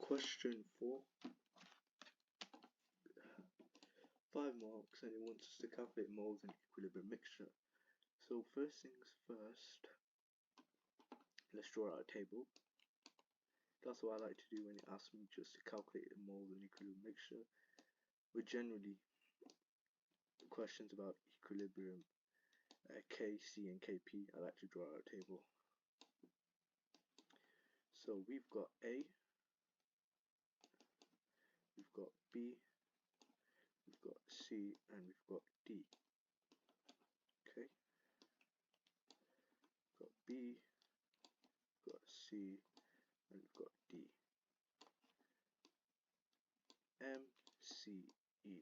Question 4. 5 marks, and it wants us to calculate moles in equilibrium mixture. So first things first, let's draw out a table. That's what I like to do when it asks me just to calculate the moles in equilibrium mixture. But generally, questions about equilibrium, K, C and Kp, I like to draw out a table. So we've got A, we've got B, we've got C, and we've got D. Okay, we've got B, we've got C, and we've got D. M, C, E.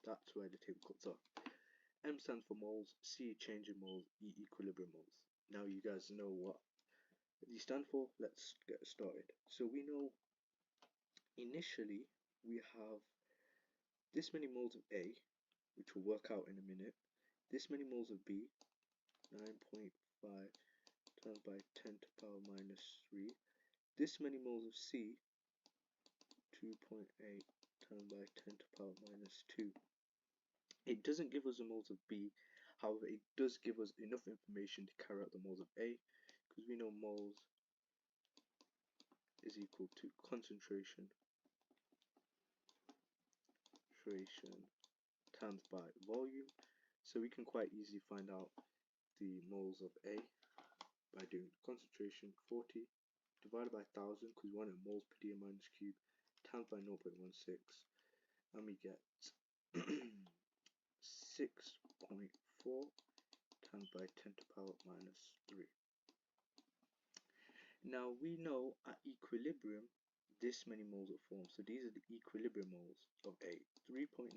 That's where the table cuts off. M stands for moles, C change in moles, E equilibrium moles. Now you guys know what these stand for. Let's get started. So we know initially we have this many moles of A, which we'll work out in a minute, this many moles of B, 9.5 times by 10 to the power minus 3, this many moles of C, 2.8 times by 10 to the power minus 2. It doesn't give us the moles of B, however it does give us enough information to carry out the moles of A, because we know moles is equal to concentration times by volume. So we can quite easily find out the moles of A by doing concentration 40 divided by 1000, because we want it moles per DM minus cube, times by 0.16, and we get 6.4 times by 10 to the power minus 3. Now we know at equilibrium this many moles will form, so these are the equilibrium moles of A, 3.9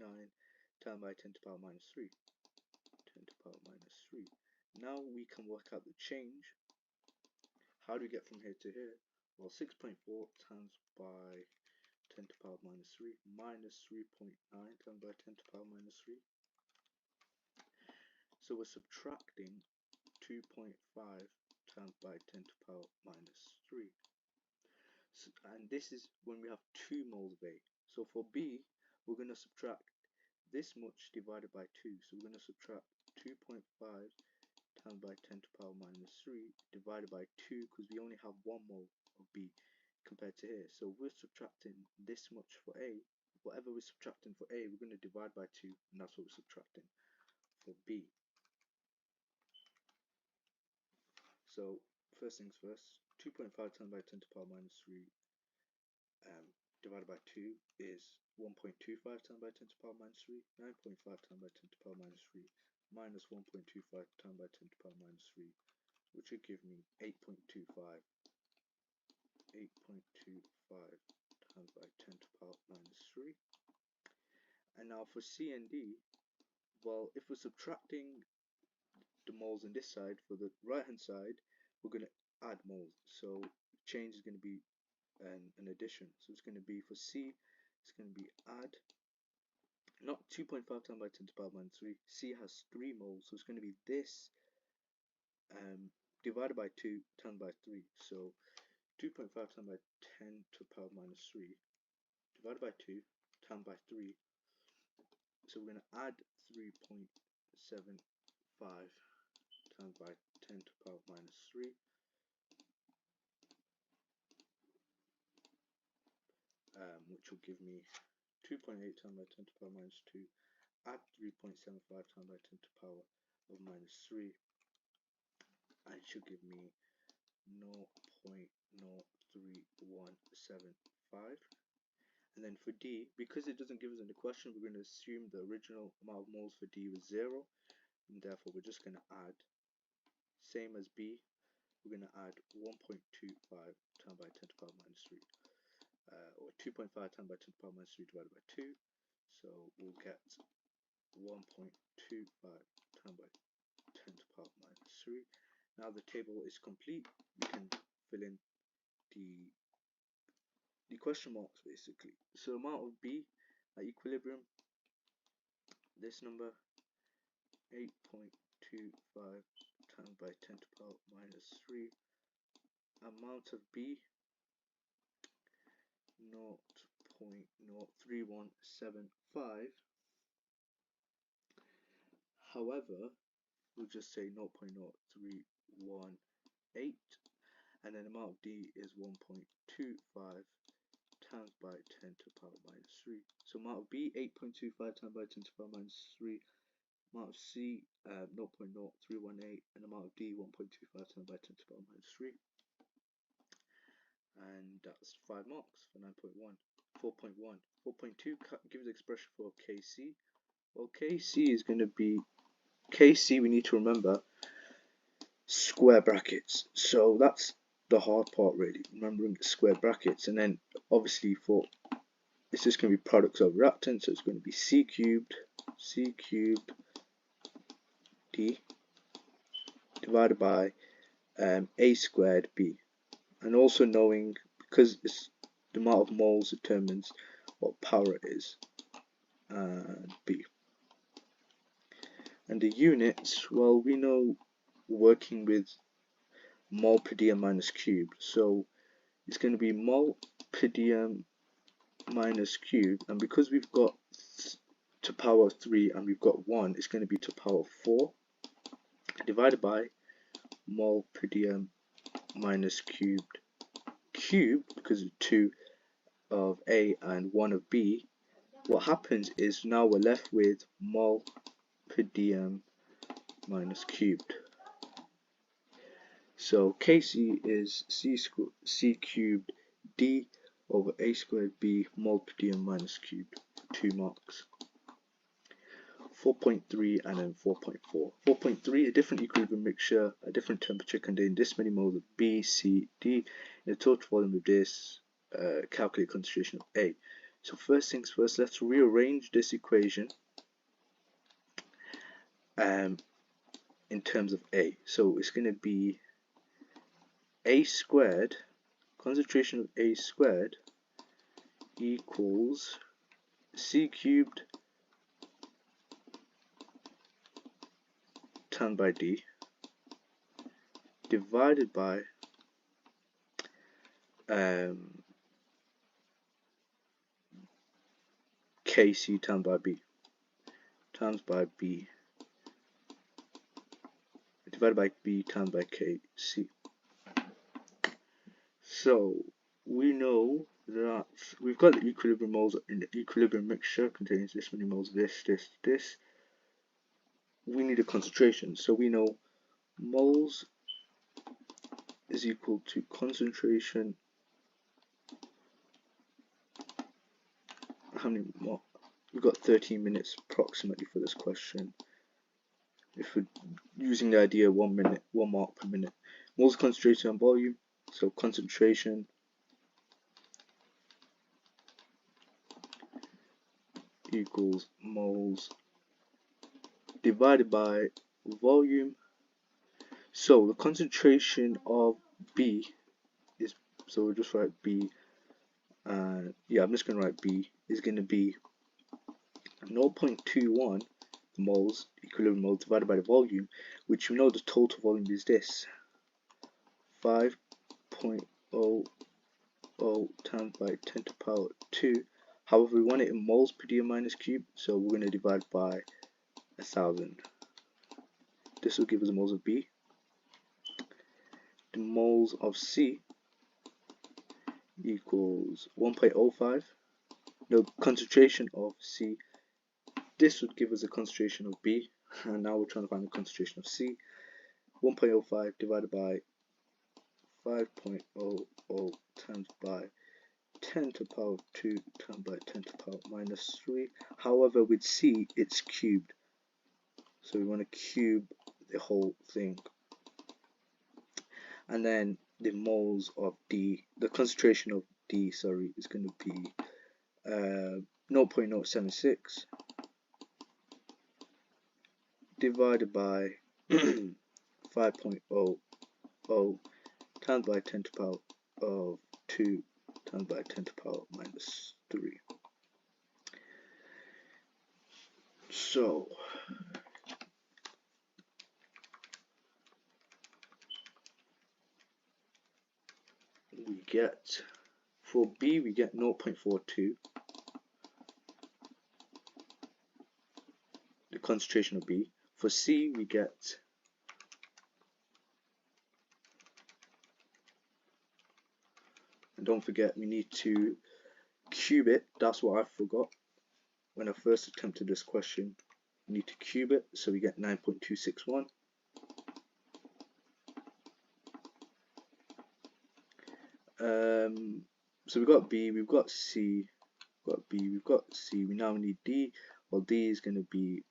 times by 10 to the power minus 3, 10 to the power minus 3. Now we can work out the change. How do we get from here to here? Well, 6.4 times by 10 to the power minus 3 minus 3.9 times by 10 to the power minus 3. So we're subtracting 2.5 times by 10 to the power minus 3. So, and this is when we have 2 moles of A. So for B, we're going to subtract this much divided by 2. So we're going to subtract 2.5 times by 10 to the power minus 3 divided by 2, because we only have 1 mole of B compared to here. So we're subtracting this much for A. Whatever we're subtracting for A, we're going to divide by 2, and that's what we're subtracting for B. So first things first, 2.5 times by 10 to the power minus 3 divided by 2 is 1.25 times by 10 to the power minus 3, 9.5 times by 10 to the power minus 3, minus 1.25 times by 10 to the power minus 3, which would give me 8.25 times by 10 to the power minus 3. And now for C and D, well, if we're subtracting the moles on this side, for the right hand side, we're going to add moles. So change is going to be an addition. So it's going to be for C, it's going to be add, not 2.5 times by 10 to the power minus 3. C has 3 moles, so it's going to be this divided by 2 times by 3. So 2.5 times by 10 to the power minus 3 divided by 2 times by 3. So we're going to add 3.75 times by 10 to the power minus 3. Which will give me 2.8 times by 10 to the power minus 2. Add 3.75 times by 10 to the power of minus 3. And it should give me 0.03175. And then for D, because it doesn't give us in the question, we're going to assume the original amount of moles for D was 0, and therefore we're just going to add, same as B, we're going to add 1.25 times by 10 to the power minus 3, or 2.5 times by 10 to the power minus 3 divided by 2, so we'll get 1.25 times by 10 to the power minus 3. Now the table is complete. We can fill in the question marks basically. So amount of B at equilibrium, this number 8.25 times by 10 to the power minus 3. Amount of B 0.03175. However, we'll just say 0.0318, and then the amount of D is 1.25 times by 10 to the power minus 3. So amount of B, 8.25 times by 10 to the power minus 3. Amount of C, 0.0318, and amount of D, 1.25 times by 10 to the power minus 3. And that's 5 marks for 9.1. 4.1. 4.2 gives the expression for Kc. Well, Kc is going to be, Kc we need to remember, square brackets. So that's the hard part really, remembering the square brackets. And then obviously for, it's just going to be products of reactants, so it's going to be C cubed D divided by A squared B. And also knowing, because it's the amount of moles determines what power it is, and B. And the units, well, we know working with mole per dm minus cubed, so it's going to be mole per dm minus cubed, and because we've got to power 3 and we've got 1, it's going to be to power 4 divided by mole per dm minus cubed because of 2 of A and 1 of B. What happens is now we're left with mole per dm minus cubed. So Kc is C cubed D over A squared B mole per dm minus cubed. 2 marks. 4.3 and then 4.4. 4.3, a different equilibrium mixture, a different temperature containing this many moles of B, C, D in a total volume of this, calculate concentration of A. So first things first, let's rearrange this equation in terms of A. So it's going to be A squared, concentration of A squared equals C cubed times by D divided by Kc times by B divided by B times by Kc. So we know that we've got the equilibrium moles in the equilibrium mixture contains this many moles, this. We need a concentration, so we know moles is equal to concentration. How many more? We've got 13 minutes approximately for this question. If we're using the idea 1 minute, 1 mark per minute. Moles concentration and volume. So concentration equals moles divided by volume. So the concentration of B is, so we'll just write B, yeah, I'm just going to write B is going to be 0.21 moles, equilibrium moles, divided by the volume, which we know the total volume is this, 5.00 times by 10 to the power 2. However, we want it in moles per dm minus cube, so we're going to divide by 1000. This will give us the moles of B. The moles of C equals 1.05. No, concentration of C. This would give us a concentration of B, and now we're trying to find the concentration of C. 1.05 divided by 5.00 times by 10 to the power 2 times by 10 to the power minus 3. However, with C, it's cubed, so we want to cube the whole thing. And then the moles of D, the concentration of D, sorry, is going to be 0.076 divided by 5.00 times by 10 to the power of 2 times by 10 to the power minus 3. So we get For B, we get 0.42, the concentration of B. For C, we get and don't forget, we need to cube it. That's what I forgot when I first attempted this question. We need to cube it, so we get 9.261. So we've got B, we've got C, we've got B, we've got C. We now need D. Well, D is going to be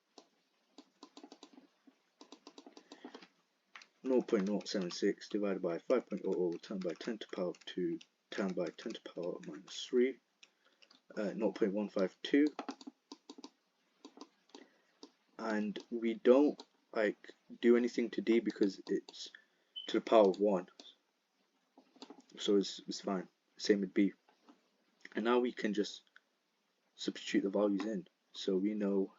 0.076 divided by 5.00 times by 10 to the power of 2 times by 10 to the power of minus 3, 0.152. And we don't like do anything to D because it's to the power of 1, so it's fine. Same with B. And now we can just substitute the values in. So we know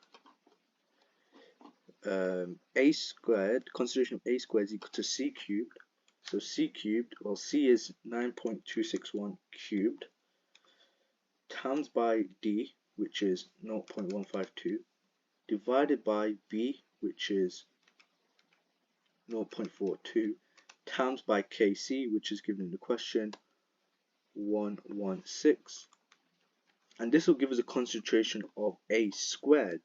A squared, concentration of A squared is equal to C cubed. So C cubed, well, C is 9.261 cubed times by D, which is 0.152, divided by B, which is 0.42, times by Kc, which is given in the question, 116. And this will give us a concentration of A squared.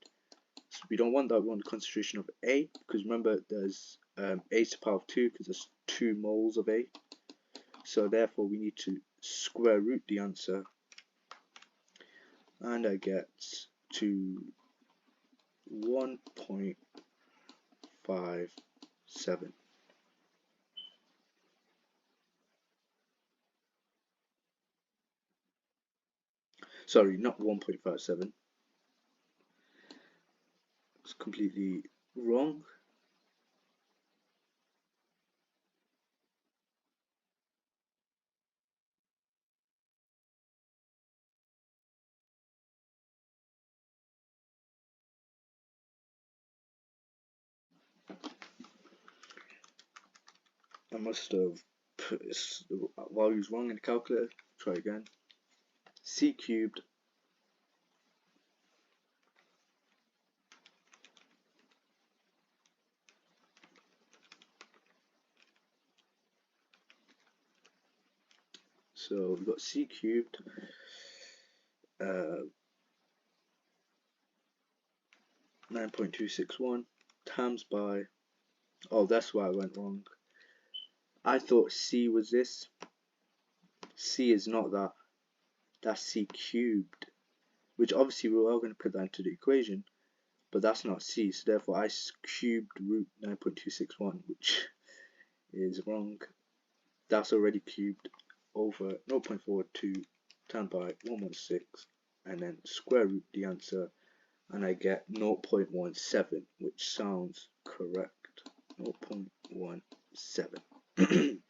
So we don't want that, we want the concentration of A, because remember there's A to the power of 2, because there's 2 moles of A. So therefore we need to square root the answer, and I get to 1.57. Sorry, not 1.57. It's completely wrong. I must have put the values wrong in the calculator. Try again. C cubed so we've got C cubed 9.261 times by, oh, that's why I went wrong. I thought C was this. C is not that. That's C cubed, which obviously we're all going to put that into the equation, but that's not C, so therefore I cubed root 9.261, which is wrong. That's already cubed over 0.42 times by 116, and then square root the answer, and I get 0.17, which sounds correct. 0.17.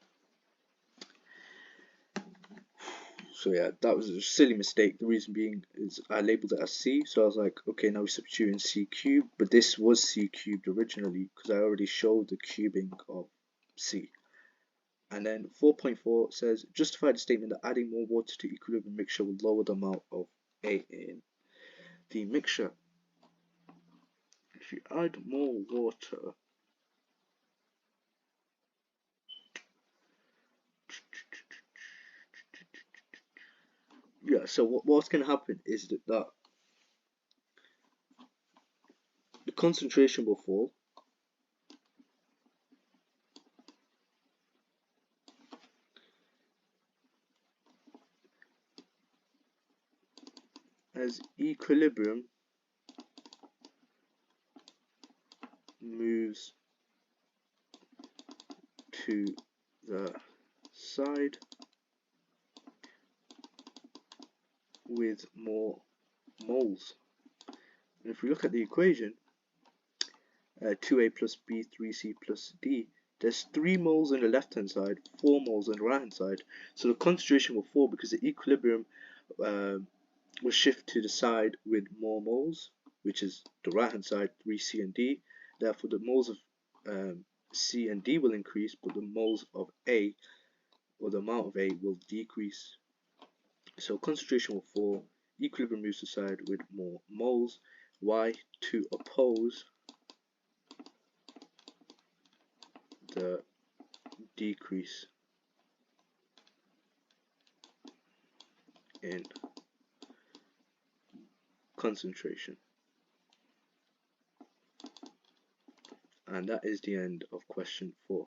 So yeah, that was a silly mistake. The reason being is I labeled it as C, so I was like, okay, now we substitute in C cubed, but this was C cubed originally because I already showed the cubing of C. And then 4.4 says, justify the statement that adding more water to equilibrium mixture will lower the amount of A in the mixture. If you add more water, yeah, so what's going to happen is that the concentration will fall, as equilibrium moves to the side with more moles. And if we look at the equation, 2A plus B, 3C plus D, there's 3 moles on the left hand side, 4 moles on the right hand side. So the concentration will fall because the equilibrium will shift to the side with more moles, which is the right hand side, 3C and D. Therefore the moles of C and D will increase, but the moles of A, or the amount of A, will decrease. So concentration will fall, equilibrium moves aside with more moles. Why? To oppose the decrease in concentration. And that is the end of question 4.